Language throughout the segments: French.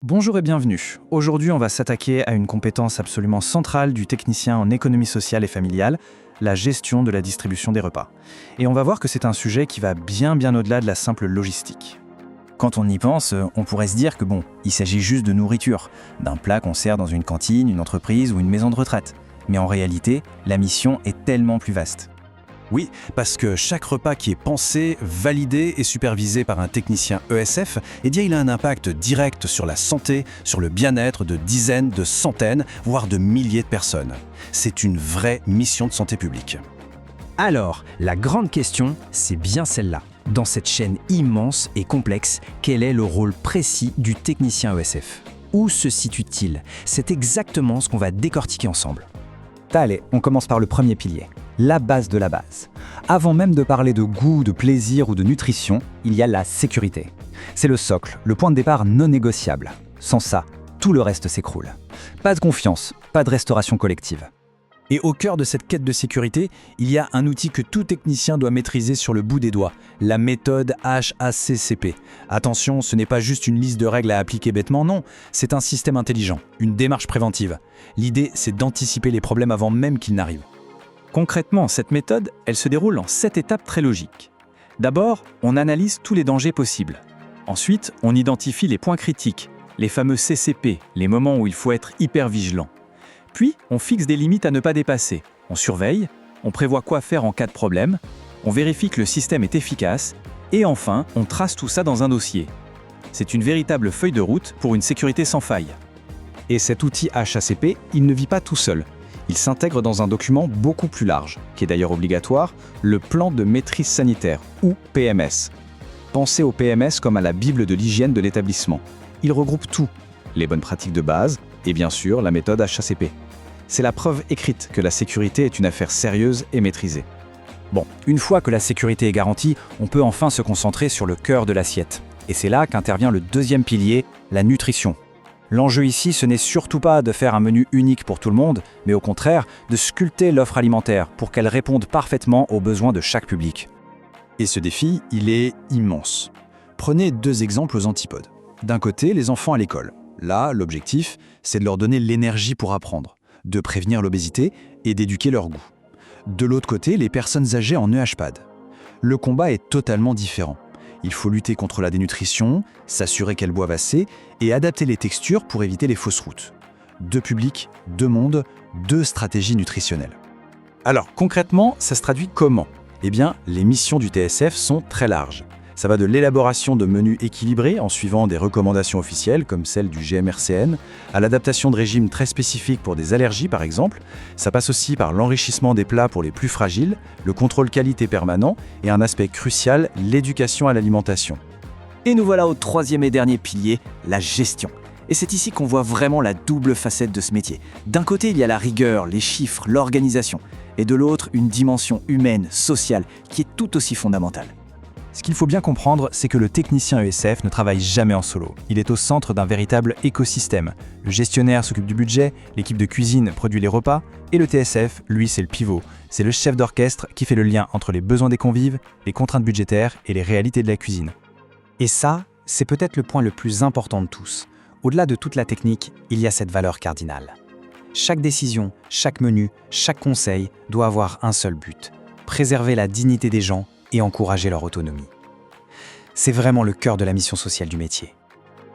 Bonjour et bienvenue. Aujourd'hui, on va s'attaquer à une compétence absolument centrale du technicien en économie sociale et familiale, la gestion de la distribution des repas. Et on va voir que c'est un sujet qui va bien au-delà de la simple logistique. Quand on y pense, on pourrait se dire que il s'agit juste de nourriture, d'un plat qu'on sert dans une cantine, une entreprise ou une maison de retraite. Mais en réalité, la mission est tellement plus vaste. Oui, parce que chaque repas qui est pensé, validé et supervisé par un technicien ESF, il a un impact direct sur la santé, sur le bien-être de dizaines, de centaines, voire de milliers de personnes. C'est une vraie mission de santé publique. Alors, la grande question, c'est bien celle-là. Dans cette chaîne immense et complexe, quel est le rôle précis du technicien ESF? Où se situe-t-il? C'est exactement ce qu'on va décortiquer ensemble. Allez, on commence par le premier pilier, la base de la base. Avant même de parler de goût, de plaisir ou de nutrition, il y a la sécurité. C'est le socle, le point de départ non négociable. Sans ça, tout le reste s'écroule. Pas de confiance, pas de restauration collective. Et au cœur de cette quête de sécurité, il y a un outil que tout technicien doit maîtriser sur le bout des doigts, la méthode HACCP. Attention, ce n'est pas juste une liste de règles à appliquer bêtement, non, c'est un système intelligent, une démarche préventive. L'idée, c'est d'anticiper les problèmes avant même qu'ils n'arrivent. Concrètement, cette méthode, elle se déroule en 7 étapes très logiques. D'abord, on analyse tous les dangers possibles. Ensuite, on identifie les points critiques, les fameux CCP, les moments où il faut être hyper vigilant. Puis, on fixe des limites à ne pas dépasser. On surveille, on prévoit quoi faire en cas de problème, on vérifie que le système est efficace, et enfin, on trace tout ça dans un dossier. C'est une véritable feuille de route pour une sécurité sans faille. Et cet outil HACCP, il ne vit pas tout seul. Il s'intègre dans un document beaucoup plus large, qui est d'ailleurs obligatoire, le plan de maîtrise sanitaire, ou PMS. Pensez au PMS comme à la bible de l'hygiène de l'établissement. Il regroupe tout, les bonnes pratiques de base, et bien sûr la méthode HACCP. C'est la preuve écrite que la sécurité est une affaire sérieuse et maîtrisée. Bon, une fois que la sécurité est garantie, on peut enfin se concentrer sur le cœur de l'assiette. Et c'est là qu'intervient le deuxième pilier, la nutrition. L'enjeu ici, ce n'est surtout pas de faire un menu unique pour tout le monde, mais au contraire, de sculpter l'offre alimentaire pour qu'elle réponde parfaitement aux besoins de chaque public. Et ce défi, il est immense. Prenez 2 exemples aux antipodes. D'un côté, les enfants à l'école. Là, l'objectif, c'est de leur donner l'énergie pour apprendre, de prévenir l'obésité et d'éduquer leur goût. De l'autre côté, les personnes âgées en EHPAD. Le combat est totalement différent. Il faut lutter contre la dénutrition, s'assurer qu'elles boivent assez et adapter les textures pour éviter les fausses routes. 2 publics, 2 mondes, 2 stratégies nutritionnelles. Alors concrètement, ça se traduit comment? Les missions du TSF sont très larges. Ça va de l'élaboration de menus équilibrés en suivant des recommandations officielles comme celle du GMRCN, à l'adaptation de régimes très spécifiques pour des allergies par exemple. Ça passe aussi par l'enrichissement des plats pour les plus fragiles, le contrôle qualité permanent et un aspect crucial, l'éducation à l'alimentation. Et nous voilà au troisième et dernier pilier, la gestion. Et c'est ici qu'on voit vraiment la double facette de ce métier. D'un côté, il y a la rigueur, les chiffres, l'organisation. Et de l'autre, une dimension humaine, sociale, qui est tout aussi fondamentale. Ce qu'il faut bien comprendre, c'est que le technicien ESF ne travaille jamais en solo. Il est au centre d'un véritable écosystème. Le gestionnaire s'occupe du budget, l'équipe de cuisine produit les repas, et le TSF, lui, c'est le pivot. C'est le chef d'orchestre qui fait le lien entre les besoins des convives, les contraintes budgétaires et les réalités de la cuisine. Et ça, c'est peut-être le point le plus important de tous. Au-delà de toute la technique, il y a cette valeur cardinale. Chaque décision, chaque menu, chaque conseil doit avoir un seul but: préserver la dignité des gens et encourager leur autonomie. C'est vraiment le cœur de la mission sociale du métier.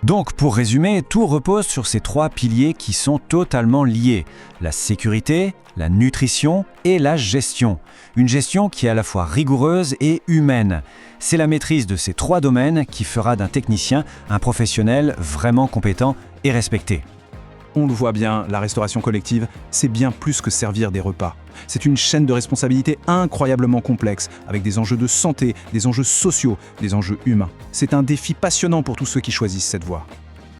Donc, pour résumer, tout repose sur ces 3 piliers qui sont totalement liés. La sécurité, la nutrition et la gestion. Une gestion qui est à la fois rigoureuse et humaine. C'est la maîtrise de ces 3 domaines qui fera d'un technicien un professionnel vraiment compétent et respecté. On le voit bien, la restauration collective, c'est bien plus que servir des repas. C'est une chaîne de responsabilité incroyablement complexe, avec des enjeux de santé, des enjeux sociaux, des enjeux humains. C'est un défi passionnant pour tous ceux qui choisissent cette voie.